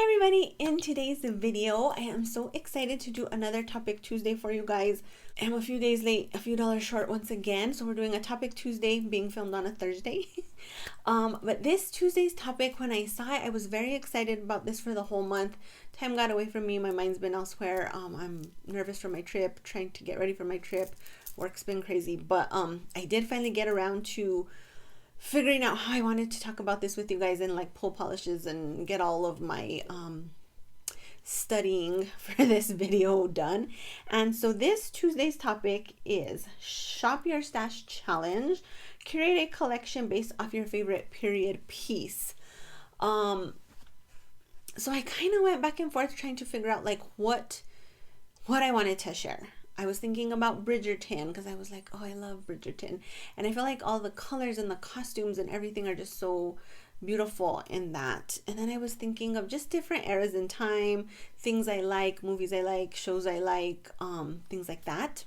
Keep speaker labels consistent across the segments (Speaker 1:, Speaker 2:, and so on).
Speaker 1: Hi everybody, in today's video I am so excited to do another Topic Tuesday for you guys. I'm a few days late, a few dollars short once again, so we're doing a Topic Tuesday being filmed on a Thursday. But this Tuesday's topic, when I saw it, I was very excited about this for the whole month. Time got away from me, my mind's been elsewhere. I'm nervous for my trip, trying to get ready for my trip. Work's been crazy, but I did finally get around to figuring out how I wanted to talk about this with you guys and like pull polishes and get all of my studying for this video done. And so this Tuesday's topic is Shop Your Stash Challenge. Curate a collection based off your favorite period piece. So I kind of went back and forth trying to figure out like what I wanted to share. I was thinking about Bridgerton because I was like, oh, I love Bridgerton. And I feel like all the colors and the costumes and everything are just so beautiful in that. And then I was thinking of just different eras in time, things I like, movies I like, shows I like, things like that.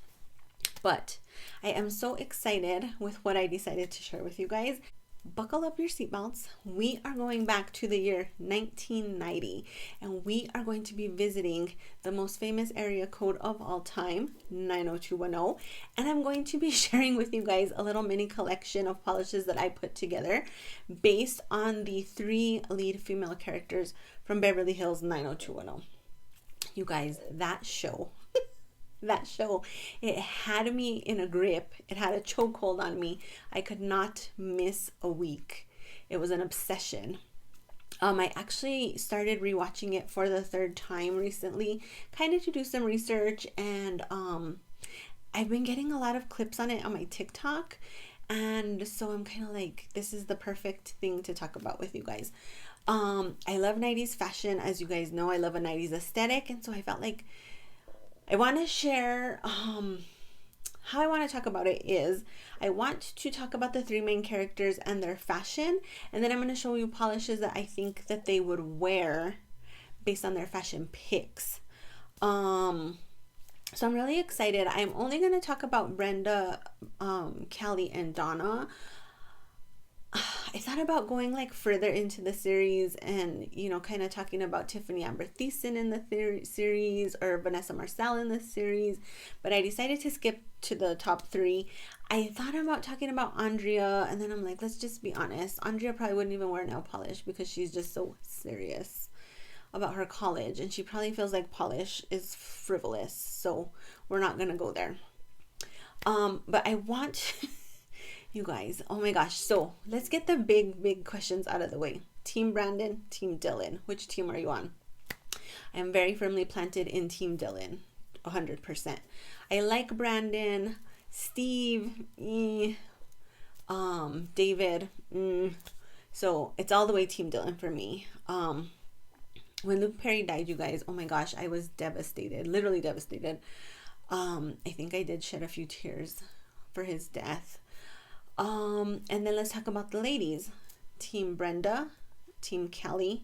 Speaker 1: But I am so excited with what I decided to share with you guys. Buckle up your seatbelts. We are going back to the year 1990 and we are going to be visiting the most famous area code of all time, 90210, and I'm going to be sharing with you guys a little mini collection of polishes that I put together based on the 3 lead female characters from Beverly Hills 90210. You guys, that show, it had me in a grip. It had a chokehold on me. I could not miss a week. It was an obsession. I actually started rewatching it for the 3rd time recently, kind of to do some research, and I've been getting a lot of clips on it on my TikTok, and so I'm kind of like, this is the perfect thing to talk about with you guys. I love 90s fashion. As you guys know, I love a 90s aesthetic, and so I felt like I want to share how I want to talk about it is I want to talk about the 3 main characters and their fashion, and then I'm going to show you polishes that I think that they would wear based on their fashion picks. So I'm really excited. I'm only going to talk about Brenda, Callie, and Donna. I thought about going like further into the series and, you know, kind of talking about Tiffany Amber Thiessen in the series or Vanessa Marcel in the series, but I decided to skip to the top 3. I thought about talking about Andrea, and then I'm like, let's just be honest. Andrea probably wouldn't even wear nail polish because she's just so serious about her college, and she probably feels like polish is frivolous, so we're not gonna go there. But I want you guys, oh my gosh, so let's get the big questions out of the way. Team Brandon, Team Dylan, which team are you on? I am very firmly planted in Team Dylan, 100%. I like Brandon. Steve, David, so it's all the way Team Dylan for me. When Luke Perry died, you guys, oh my gosh, I was devastated, literally devastated. I think I did shed a few tears for his death. And then let's talk about the ladies. Team Brenda, Team Callie.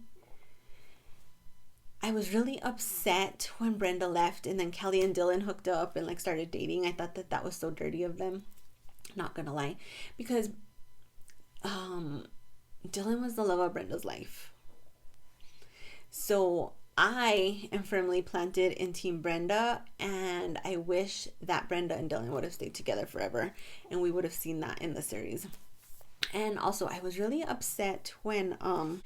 Speaker 1: I was really upset when Brenda left and then Callie and Dylan hooked up and like started dating. I thought that was so dirty of them, not gonna lie, because Dylan was the love of Brenda's life. So I am firmly planted in Team Brenda, and I wish that Brenda and Dylan would have stayed together forever and we would have seen that in the series. And also I was really upset when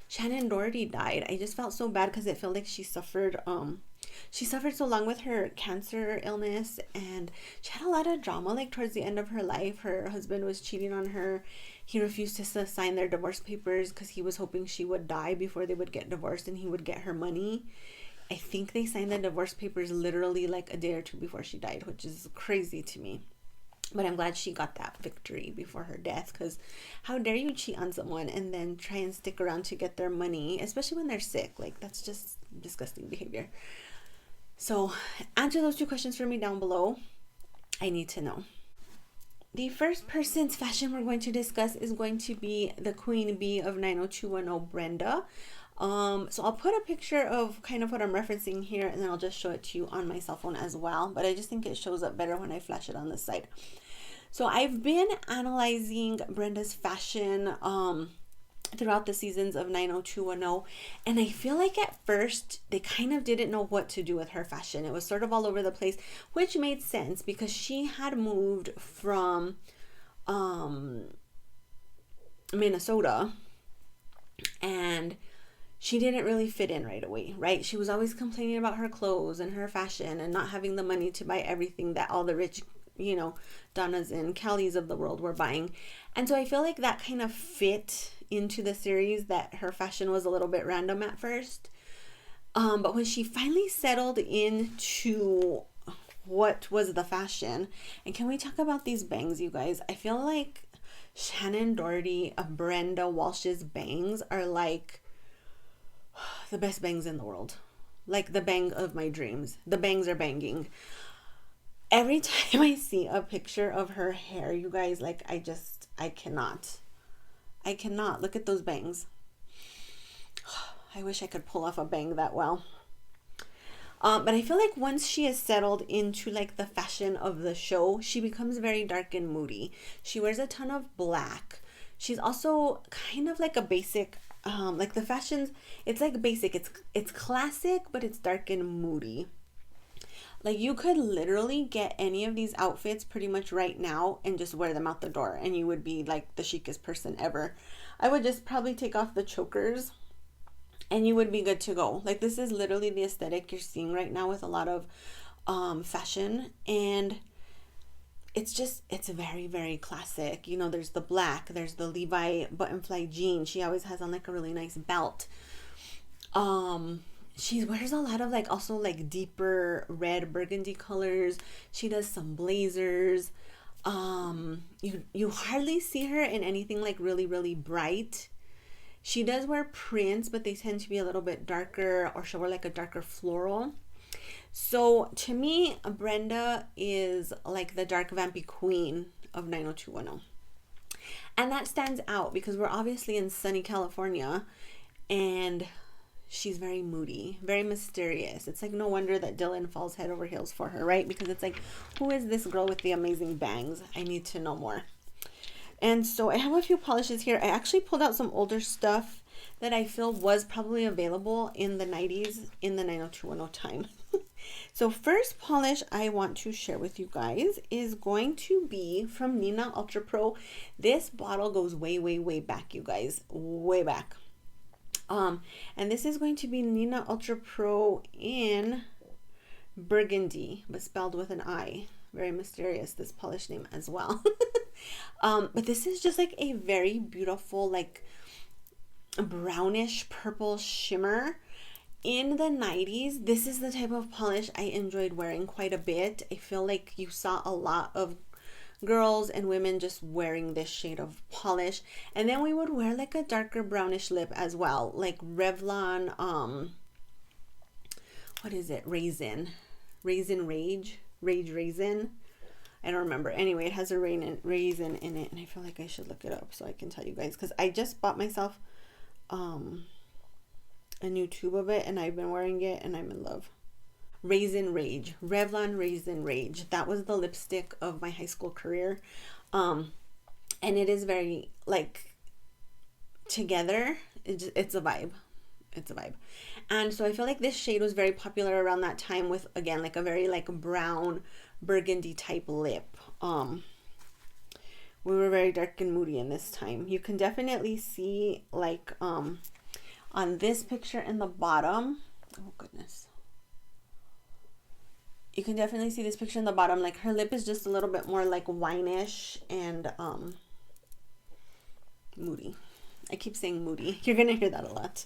Speaker 1: Shannon Doherty died. I just felt so bad because it felt like she suffered so long with her cancer illness, and she had a lot of drama like towards the end of her life. Her husband was cheating on her. He refused to sign their divorce papers because he was hoping she would die before they would get divorced and he would get her money. I think they signed the divorce papers literally like a day or 2 before she died, which is crazy to me. But I'm glad she got that victory before her death, because how dare you cheat on someone and then try and stick around to get their money, especially when they're sick. Like, that's just disgusting behavior. So answer those 2 questions for me down below. I need to know. The first person's fashion we're going to discuss is going to be the Queen Bee of 90210, Brenda. So I'll put a picture of kind of what I'm referencing here, and then I'll just show it to you on my cell phone as well, but I just think it shows up better when I flash it on the side. So I've been analyzing Brenda's fashion throughout the seasons of 90210. And I feel like at first they kind of didn't know what to do with her fashion. It was sort of all over the place, which made sense because she had moved from Minnesota, and she didn't really fit in right away, right? She was always complaining about her clothes and her fashion and not having the money to buy everything that all the rich, Donnas and Kellys of the world were buying. And so I feel like that kind of fit into the series, that her fashion was a little bit random at first. But when she finally settled into what was the fashion, and can we talk about these bangs, you guys? I feel like Shannon Doherty of Brenda Walsh's bangs are like the best bangs in the world. Like the bang of my dreams. The bangs are banging. Every time I see a picture of her hair, you guys, like I cannot. Look at those bangs. I wish I could pull off a bang that well. But I feel like once she is settled into like the fashion of the show, she becomes very dark and moody. She wears a ton of black. She's also kind of like a basic, like the fashions, it's like basic. It's classic, but it's dark and moody. Like you could literally get any of these outfits pretty much right now and just wear them out the door, and you would be like the chicest person ever. I would just probably take off the chokers and you would be good to go. Like this is literally the aesthetic you're seeing right now with a lot of fashion, and it's very, very classic. There's the black, there's the Levi button fly jean. She always has on like a really nice belt. She wears a lot of like also like deeper red burgundy colors. She does some blazers. You hardly see her in anything like really, really bright. She does wear prints, but they tend to be a little bit darker, or she'll wear like a darker floral. So to me, Brenda is like the dark vampy queen of 90210. And that stands out because we're obviously in sunny California, and she's very moody, very mysterious. It's like no wonder that Dylan falls head over heels for her, right? Because it's like, who is this girl with the amazing bangs? I need to know more. And so I have a few polishes here. I actually pulled out some older stuff that I feel was probably available in the 90s in the 90210 time. So first polish I want to share with you guys is going to be from Nina Ultra Pro. This bottle goes way, way, way back, you guys. Way back. And this is going to be Nina Ultra Pro in Burgundy, but spelled with an I. Very mysterious, this polish name as well. But this is just like a very beautiful, like brownish purple shimmer. In the 90s, this is the type of polish I enjoyed wearing quite a bit. I feel like you saw a lot of girls and women just wearing this shade of polish, and then we would wear like a darker brownish lip as well, like Revlon what is it, raisin rage raisin, I don't remember. Anyway, it has a raisin in it, and I feel like I should look it up so I can tell you guys, because I just bought myself a new tube of it, and I've been wearing it and I'm in love. Raisin Rage, Revlon Raisin Rage. That was the lipstick of my high school career. And it is very like together. It's a vibe. It's a vibe. And so I feel like this shade was very popular around that time with, again, like a very like brown burgundy type lip. We were very dark and moody in this time. You can definitely see like on this picture in the bottom. Oh goodness. You can definitely see this picture in the bottom, like her lip is just a little bit more like wineish and moody. I keep saying moody. You're gonna hear that a lot.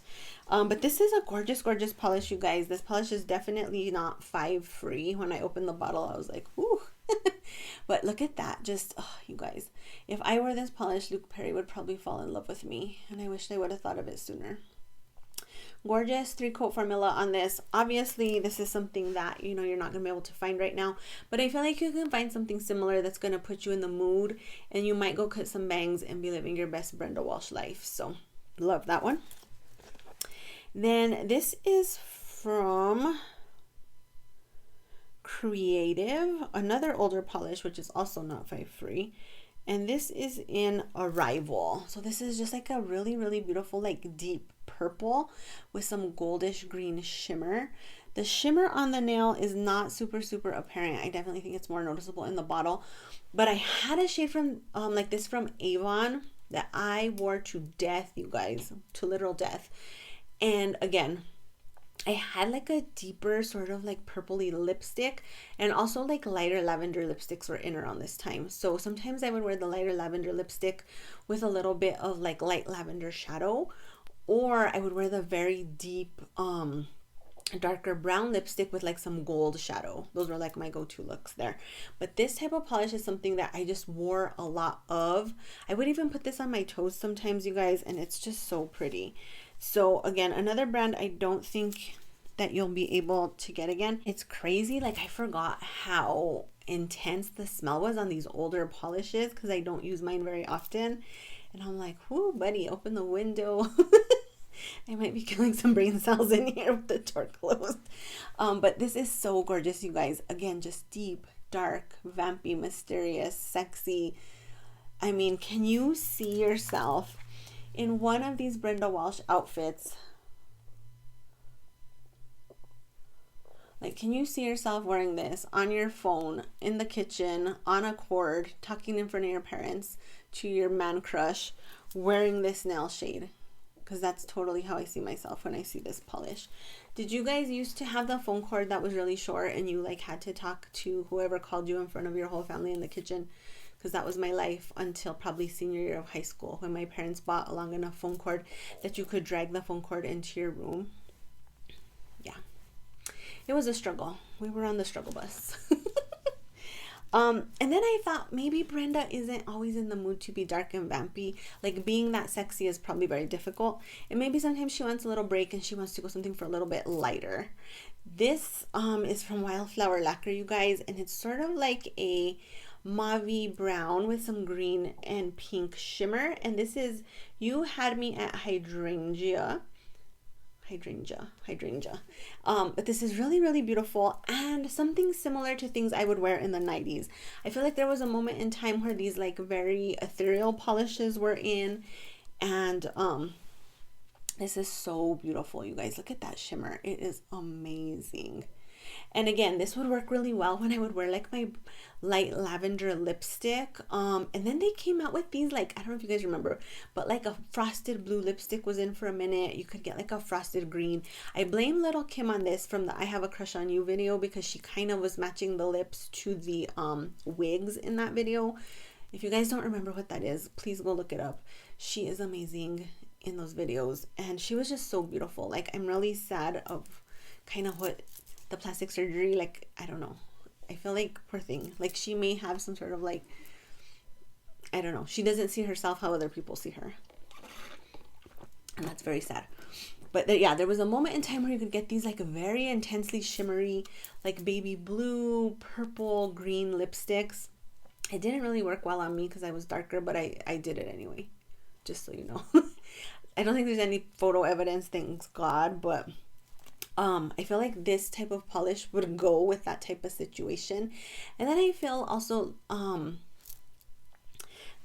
Speaker 1: But this is a gorgeous, gorgeous polish, you guys. This polish is definitely not 5 free. When I opened the bottle, I was like, whoo. But look at that. Just, oh, you guys. If I wore this polish, Luke Perry would probably fall in love with me. And I wish I would have thought of it sooner. Gorgeous 3-coat formula on this. Obviously, this is something that, you know, you're not going to be able to find right now. But I feel like you can find something similar that's going to put you in the mood. And you might go cut some bangs and be living your best Brenda Walsh life. So, love that one. Then this is from Creative. Another older polish, which is also not 5 free. And this is in Arrival. So this is just like a really, really beautiful, like deep purple with some goldish green shimmer. The shimmer on the nail is not super, super apparent. I definitely think it's more noticeable in the bottle. But I had a shade from like this from Avon that I wore to death, you guys, to literal death. And again, I had like a deeper sort of like purpley lipstick, and also like lighter lavender lipsticks were in around this time. So sometimes I would wear the lighter lavender lipstick with a little bit of like light lavender shadow, or I would wear the very deep darker brown lipstick with like some gold shadow. Those were like my go-to looks there. But this type of polish is something that I just wore a lot of. I would even put this on my toes sometimes, you guys, and it's just so pretty. So again, another brand I don't think that you'll be able to get again. It's crazy, like I forgot how intense the smell was on these older polishes because I don't use mine very often. And I'm like, whoo, buddy, open the window. I might be killing some brain cells in here with the door closed. But this is so gorgeous, you guys. Again, just deep, dark, vampy, mysterious, sexy. I mean, can you see yourself in one of these Brenda Walsh outfits? Like, can you see yourself wearing this on your phone, in the kitchen, on a cord, talking in front of your parents to your man crush, wearing this nail shade? Because that's totally how I see myself when I see this polish. Did you guys used to have the phone cord that was really short and you like had to talk to whoever called you in front of your whole family in the kitchen? Because that was my life until probably senior year of high school, when my parents bought a long enough phone cord that you could drag the phone cord into your room. Yeah, it was a struggle. We were on the struggle bus. And then I thought maybe Brenda isn't always in the mood to be dark and vampy. Like, being that sexy is probably very difficult. And maybe sometimes she wants a little break and she wants to go something for a little bit lighter. This is from Wildflower Lacquer, you guys. And it's sort of like a mauve brown with some green and pink shimmer. And this is You Had Me at Hi-Drangea. But this is really, really beautiful and something similar to things I would wear in the 90s. I feel like there was a moment in time where these like very ethereal polishes were in, and this is so beautiful, you guys. Look at that shimmer. It is amazing. And again, this would work really well when I would wear like my light lavender lipstick. And then they came out with these, like, I don't know if you guys remember, but like a frosted blue lipstick was in for a minute. You could get like a frosted green. I blame Little Kim on this from the I Have a Crush on You video, because she kind of was matching the lips to the wigs in that video. If you guys don't remember what that is, please go look it up. She is amazing in those videos, and she was just so beautiful. Like, I'm really sad of kind of what the plastic surgery, like, I don't know. I feel like, poor thing, like she may have some sort of like, I don't know. She doesn't see herself how other people see her. And that's very sad. But yeah, there was a moment in time where you could get these like very intensely shimmery, like baby blue, purple, green lipsticks. It didn't really work well on me because I was darker, but I did it anyway, just so you know. I don't think there's any photo evidence, thanks God, but I feel like this type of polish would go with that type of situation. And then I feel also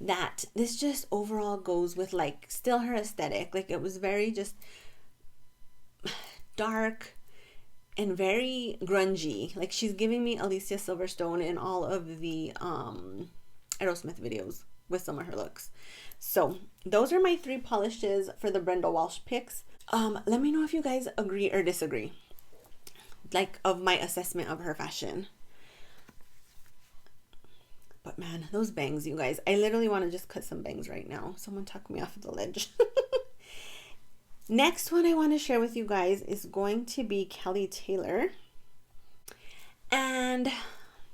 Speaker 1: that this just overall goes with like still her aesthetic. Like, it was very just dark and very grungy. Like, she's giving me Alicia Silverstone in all of the Aerosmith videos with some of her looks. So those are my 3 polishes for the Brenda Walsh picks. Let me know if you guys agree or disagree, like, of my assessment of her fashion. But man, those bangs, you guys, I literally want to just cut some bangs right now. Someone tuck me off the ledge. Next one I want to share with you guys is going to be Kelly Taylor. And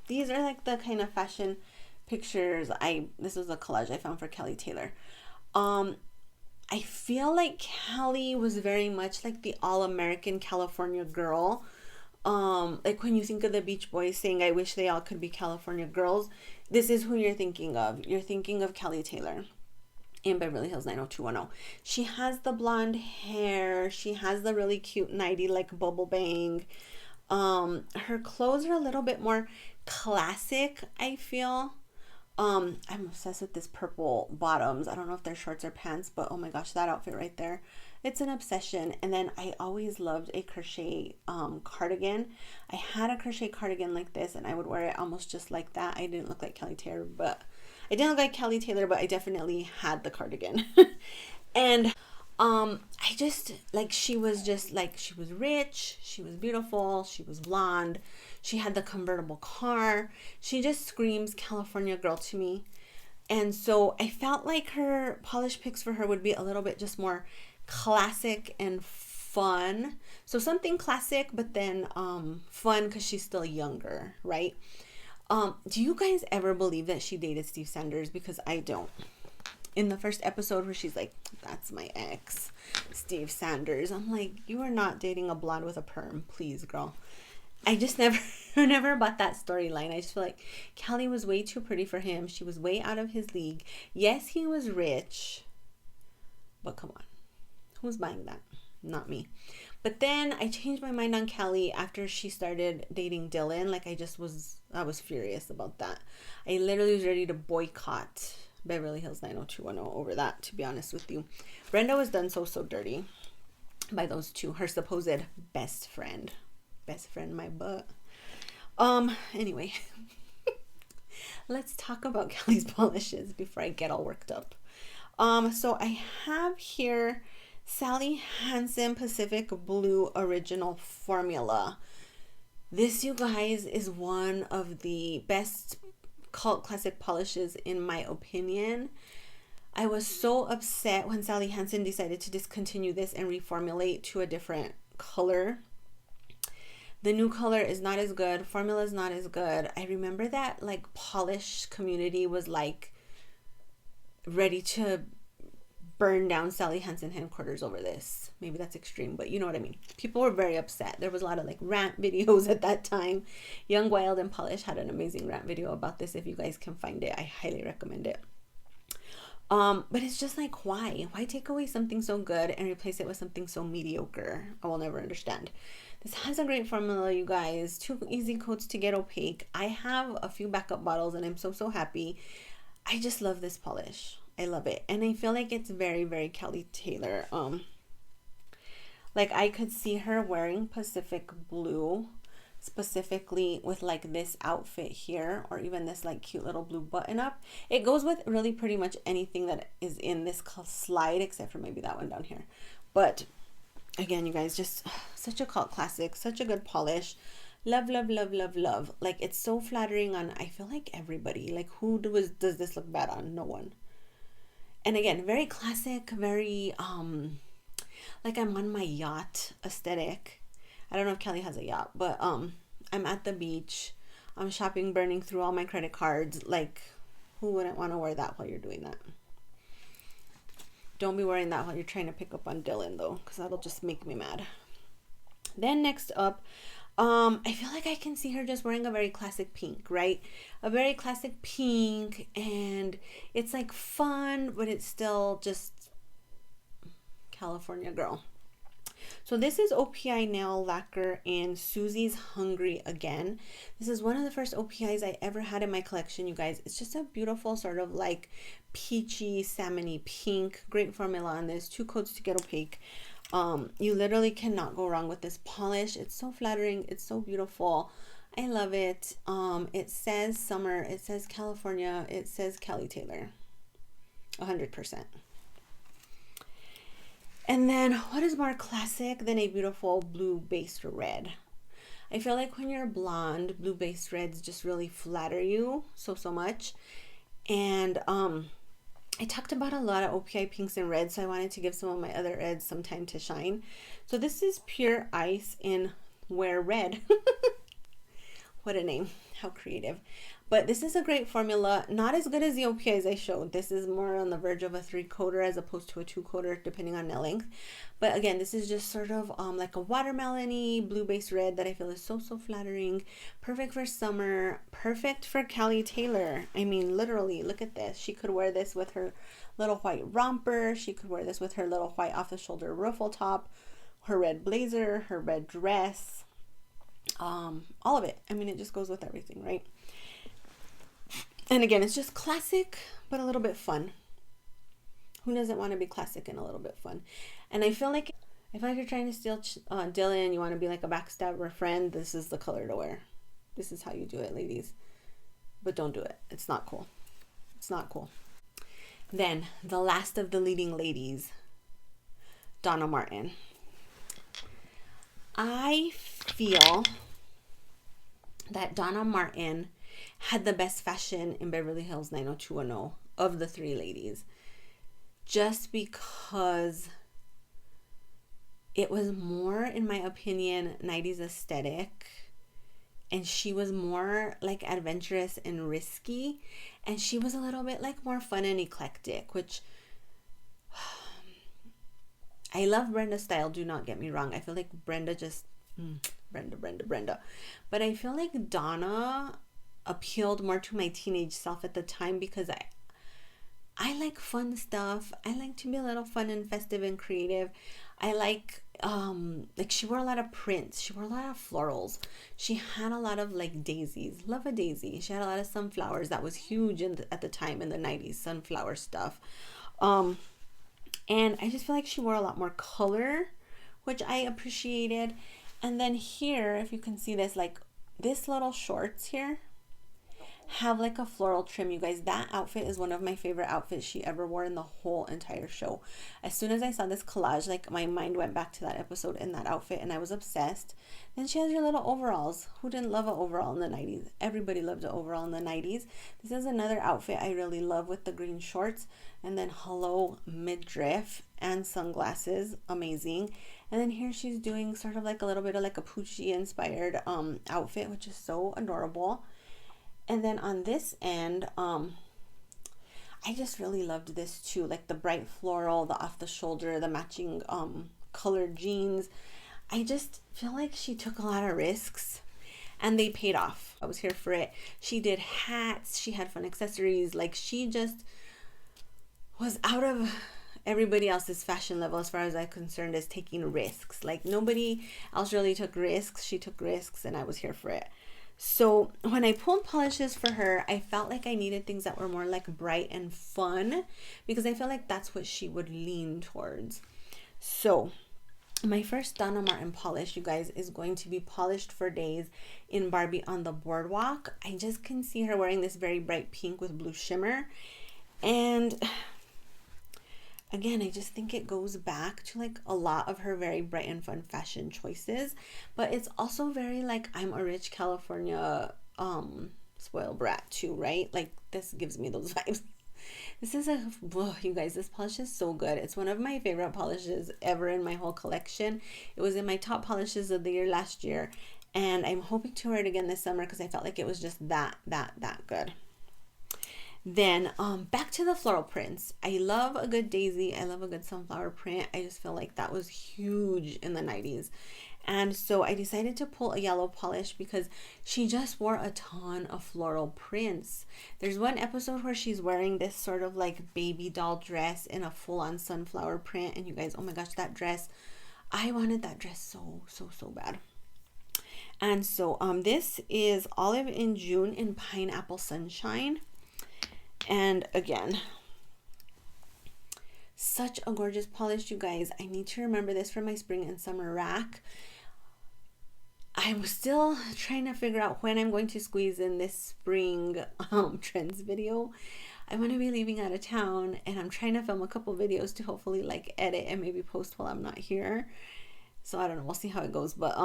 Speaker 1: these are like the kind of fashion pictures this was a collage I found for Kelly Taylor. I feel like Kelly was very much like the all-American California girl. Like, when you think of the Beach Boys saying, I wish they all could be California girls, this is who you're thinking of. You're thinking of Kelly Taylor in Beverly Hills 90210. She has the blonde hair. She has the really cute 90 like bubble bang. Her clothes are a little bit more classic, I feel. I'm obsessed with this purple bottoms. I don't know if they're shorts or pants, but oh my gosh, that outfit right there. It's an obsession. And then I always loved a crochet cardigan. I had a crochet cardigan like this, and I would wear it almost just like that. I didn't look like Kelly Taylor, but I definitely had the cardigan. And I just like, she was rich, she was beautiful, she was blonde, she had the convertible car. She just screams California girl to me. And so I felt like her polish picks for her would be a little bit just more classic and fun. So something classic, but then fun, because she's still younger, right? Do you guys ever believe that she dated Steve Sanders? Because I don't. In the first episode where she's like, that's my ex, Steve Sanders, I'm like, you are not dating a blonde with a perm, please, girl. I just never bought that storyline. I just feel like Kelly was way too pretty for him. She was way out of his league. Yes, he was rich, but come on, who's buying that? Not me. But then I changed my mind on Kelly after she started dating Dylan. Like, I was furious about that. I literally was ready to boycott Beverly Hills 90210 over that, to be honest with you. Brenda was done so dirty by those two, her supposed best friend my butt. Anyway, let's talk about Kelly's polishes before I get all worked up. So I have here Sally Hansen Pacific Blue Original Formula. This, you guys, is one of the best cult classic polishes in my opinion. I was so upset when Sally Hansen decided to discontinue this and reformulate to a different color. The new color is not as good. Formula is not as good. I remember that like polish community was like ready to burn down Sally Hansen headquarters over this. Maybe that's extreme, but you know what I mean. People were very upset. There was a lot of like rant videos at that time. Young, Wild, and Polish had an amazing rant video about this. If you guys can find it, I highly recommend it. But it's just like, why take away something so good and replace it with something so mediocre? I will never understand. This has a great formula, you guys. 2 easy coats to get opaque. I have a few backup bottles and I'm so happy. I just love this polish. I love it. And I feel like it's very, very Kelly Taylor. Like I could see her wearing Pacific Blue specifically with like this outfit here, or even this like cute little blue button up. It goes with really pretty much anything that is in this slide except for maybe that one down here. But again, you guys, just such a cult classic, such a good polish. Love. Like, it's so flattering on, I feel like, everybody. Like, who does this look bad on? No one. And again, very classic, very like I'm on my yacht aesthetic. I don't know if Kelly has a yacht, but I'm at the beach, I'm shopping, burning through all my credit cards. Like, who wouldn't want to wear that while you're doing that? Don't be wearing that while you're trying to pick up on Dylan though, because that'll just make me mad. Then next up, I feel like I can see her just wearing a very classic pink, right? A very classic pink, and it's like fun, but it's still just California girl. So this is OPI Nail Lacquer in Suzy's Hungary again. This is one of the first OPIs I ever had in my collection, you guys. It's just a beautiful sort of like peachy, salmony pink. Great formula on this. 2 coats to get opaque. You literally cannot go wrong with this polish. It's so flattering. It's so beautiful. I love it. It says summer. It says California. It says Kelly Taylor. 100%. And then what is more classic than a beautiful blue based red? I feel like when you're blonde, blue based reds just really flatter you so much. And I talked about a lot of OPI pinks and reds, so I wanted to give some of my other reds some time to shine. So this is Pure Ice in Wear Red. What a name. How creative. But this is a great formula. Not as good as the OPIs I showed. This is more on the verge of a 3-coater as opposed to a 2-coater, depending on nail length. But again, this is just sort of like a watermelony blue-based red that I feel is so flattering. Perfect for summer. Perfect for Kelly Taylor. I mean, literally, look at this. She could wear this with her little white romper. She could wear this with her little white off-the-shoulder ruffle top, her red blazer, her red dress. All of it. I mean, it just goes with everything, right? And again, it's just classic, but a little bit fun. Who doesn't want to be classic and a little bit fun? And I feel like you're trying to steal Dylan, you want to be like a backstabber friend, this is the color to wear. This is how you do it, ladies. But don't do it. It's not cool. It's not cool. Then, the last of the leading ladies, Donna Martin. I feel that Donna Martin had the best fashion in Beverly Hills 90210 of the three ladies. Just because it was more, in my opinion, 90s aesthetic. And she was more like adventurous and risky. And she was a little bit like more fun and eclectic, which I love Brenda's style, do not get me wrong. I feel like Brenda just, Brenda. But I feel like Donna appealed more to my teenage self at the time because I like fun stuff. I like to be a little fun and festive and creative. I like she wore a lot of prints. She wore a lot of florals. She had a lot of like daisies. Love a daisy. She had a lot of sunflowers. That was huge at the time in the 90s, sunflower stuff. And I just feel like she wore a lot more color, which I appreciated. And then here, if you can see this, like this little shorts here have like a floral trim. You guys, that outfit is one of my favorite outfits she ever wore in the whole entire show. As soon as I saw this collage, like my mind went back to that episode and that outfit, and I was obsessed. Then she has your little overalls. Who didn't love an overall in the 90s? Everybody loved an overall in the 90s. This is another outfit I really love with the green shorts, and then hello midriff and sunglasses, amazing. And then here she's doing sort of like a little bit of like a Poochie inspired outfit, which is so adorable. And then on this end, I just really loved this too, like the bright floral, the off the shoulder, the matching colored jeans. I just feel like she took a lot of risks and they paid off. I was here for it. She did hats, she had fun accessories, like she just was out of everybody else's fashion level as far as I'm concerned, as taking risks. Like nobody else really took risks. She took risks and I was here for it. So when I pulled polishes for her, I felt like I needed things that were more like bright and fun because I feel like that's what she would lean towards. So my first Donna Martin polish, you guys, is going to be Polished for Days in Barbie on the Boardwalk. I just can see her wearing this very bright pink with blue shimmer. And again, I just think it goes back to like a lot of her very bright and fun fashion choices, but it's also very like I'm a rich California spoiled brat too, right? Like this gives me those vibes. This is you guys, this polish is so good. It's one of my favorite polishes ever in my whole collection. It was in my top polishes of the year last year, and I'm hoping to wear it again this summer because I felt like it was just that good. Then back to the floral prints. I love a good daisy. I love a good sunflower print. I just feel like that was huge in the 90s. And so I decided to pull a yellow polish because she just wore a ton of floral prints. There's one episode where she's wearing this sort of like baby doll dress in a full-on sunflower print. And you guys, oh my gosh, that dress. I wanted that dress so bad. And so this is Olive in June in Pineapple Sunshine. And again, such a gorgeous polish, you guys. I need to remember this for my spring and summer rack. I'm still trying to figure out when I'm going to squeeze in this spring trends video. I'm going to be leaving out of town and I'm trying to film a couple videos to hopefully like edit and maybe post while I'm not here. So I don't know, we'll see how it goes. But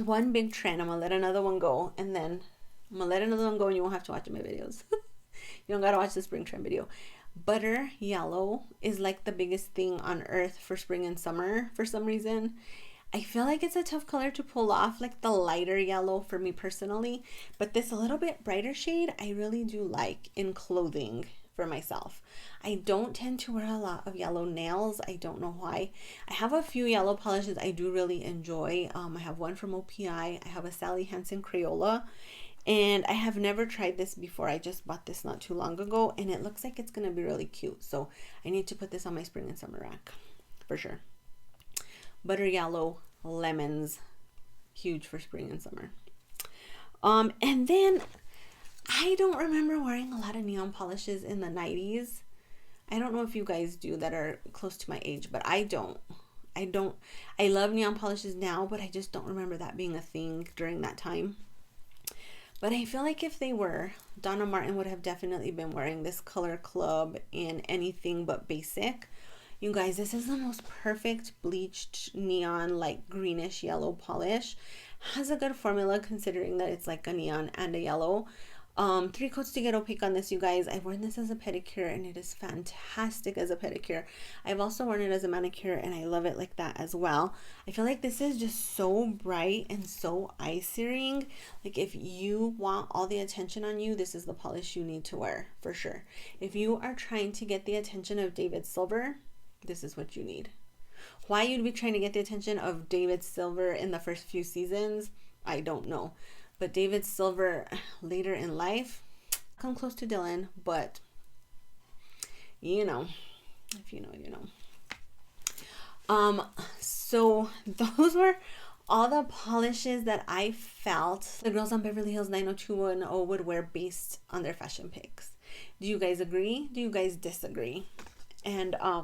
Speaker 1: one big trend, I'm going to let another one go, and then I'm going to let another one go and you won't have to watch my videos. You don't gotta watch the spring trend video. Butter yellow is like the biggest thing on earth for spring and summer for some reason. I feel like it's a tough color to pull off, like the lighter yellow for me personally, but this a little bit brighter shade I really do like in clothing for myself. I don't tend to wear a lot of yellow nails. I don't know why. I have a few yellow polishes I do really enjoy. I have one from OPI. I have a Sally Hansen Crayola. And I have never tried this before. I just bought this not too long ago, and it looks like it's going to be really cute. So I need to put this on my spring and summer rack for sure. Butter yellow, lemons, huge for spring and summer. And then I don't remember wearing a lot of neon polishes in the 90s. I don't know if you guys do that are close to my age, but I don't. I love neon polishes now, but I just don't remember that being a thing during that time. But I feel like if they were, Donna Martin would have definitely been wearing this Color Club in anything but basic. You guys, this is the most perfect bleached neon, like greenish yellow polish. Has a good formula considering that it's like a neon and a yellow. 3 coats to get opaque on this, you guys. I've worn this as a pedicure and it is fantastic as a pedicure. I've also worn it as a manicure and I love it like that as well. I feel like this is just so bright and so eye-searing. Like if you want all the attention on you, this is the polish you need to wear for sure. If you are trying to get the attention of David Silver, this is what you need. Why you'd be trying to get the attention of David Silver in the first few seasons, I don't know. But David Silver later in life, come close to Dylan, but you know, if you know, you know. So those were all the polishes that I felt the girls on Beverly Hills 90210 would wear based on their fashion picks. Do you guys agree? Do you guys disagree? And I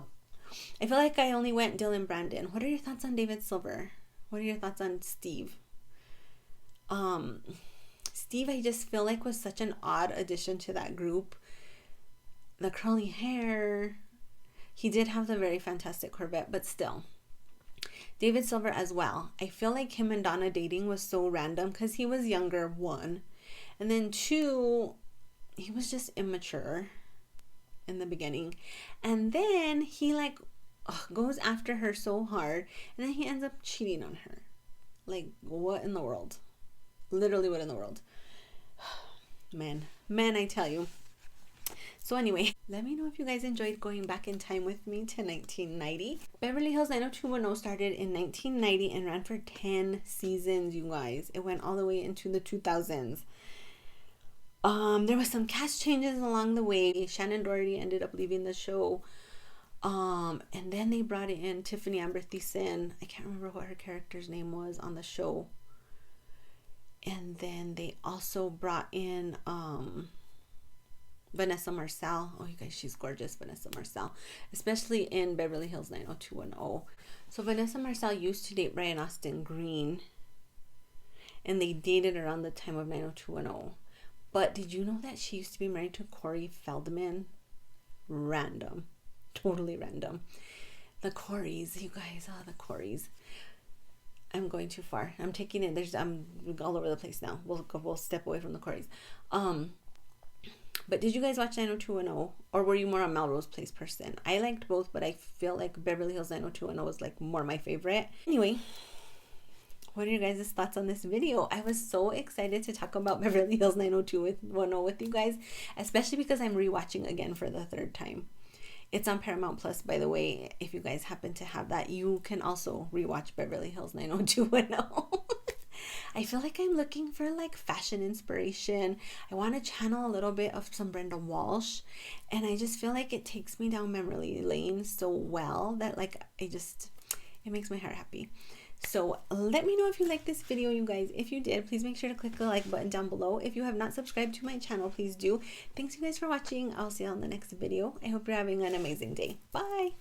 Speaker 1: feel like I only went Dylan, Brandon. What are your thoughts on David Silver? What are your thoughts on Steve? Steve, I just feel like was such an odd addition to that group. The curly hair. He did have the very fantastic Corvette, but still. David Silver as well. I feel like him and Donna dating was so random because he was younger, 1. And then 2, he was just immature in the beginning. And then he like goes after her so hard. And then he ends up cheating on her. Like, what in the world? Literally, what in the world? Man, I tell you. So anyway, let me know if you guys enjoyed going back in time with me to 1990. Beverly Hills 90210 started in 1990 and ran for 10 seasons, you guys. It went all the way into the 2000s. There was some cast changes along the way. Shannon Doherty ended up leaving the show. And then they brought in Tiffany Amber Thiessen. I can't remember what her character's name was on the show. And then they also brought in Vanessa Marcel. Oh, you guys, she's gorgeous, Vanessa Marcel. Especially in Beverly Hills 90210. So Vanessa Marcel used to date Brian Austin Green. And they dated around the time of 90210. But did you know that she used to be married to Corey Feldman? Random. Totally random. The Coreys, you guys. Oh, the Coreys. I'm going too far. I'm taking it. I'm all over the place now. We'll step away from the Coreys. But did you guys watch 90210? Or were you more a Melrose Place person? I liked both, but I feel like Beverly Hills 90210 was like more my favorite. Anyway, what are your guys' thoughts on this video? I was so excited to talk about Beverly Hills 90210 with you guys, especially because I'm rewatching again for the 3rd time. It's on Paramount Plus, by the way. If you guys happen to have that, you can also rewatch Beverly Hills 90210. I feel like I'm looking for like fashion inspiration. I want to channel a little bit of some Brenda Walsh. And I just feel like it takes me down memory lane so well that like it makes my heart happy. So let me know if you like this video, you guys. If you did, please make sure to click the like button down below. If you have not subscribed to my channel, please do. Thanks you guys for watching. I'll see you on the next video. I hope you're having an amazing day. Bye.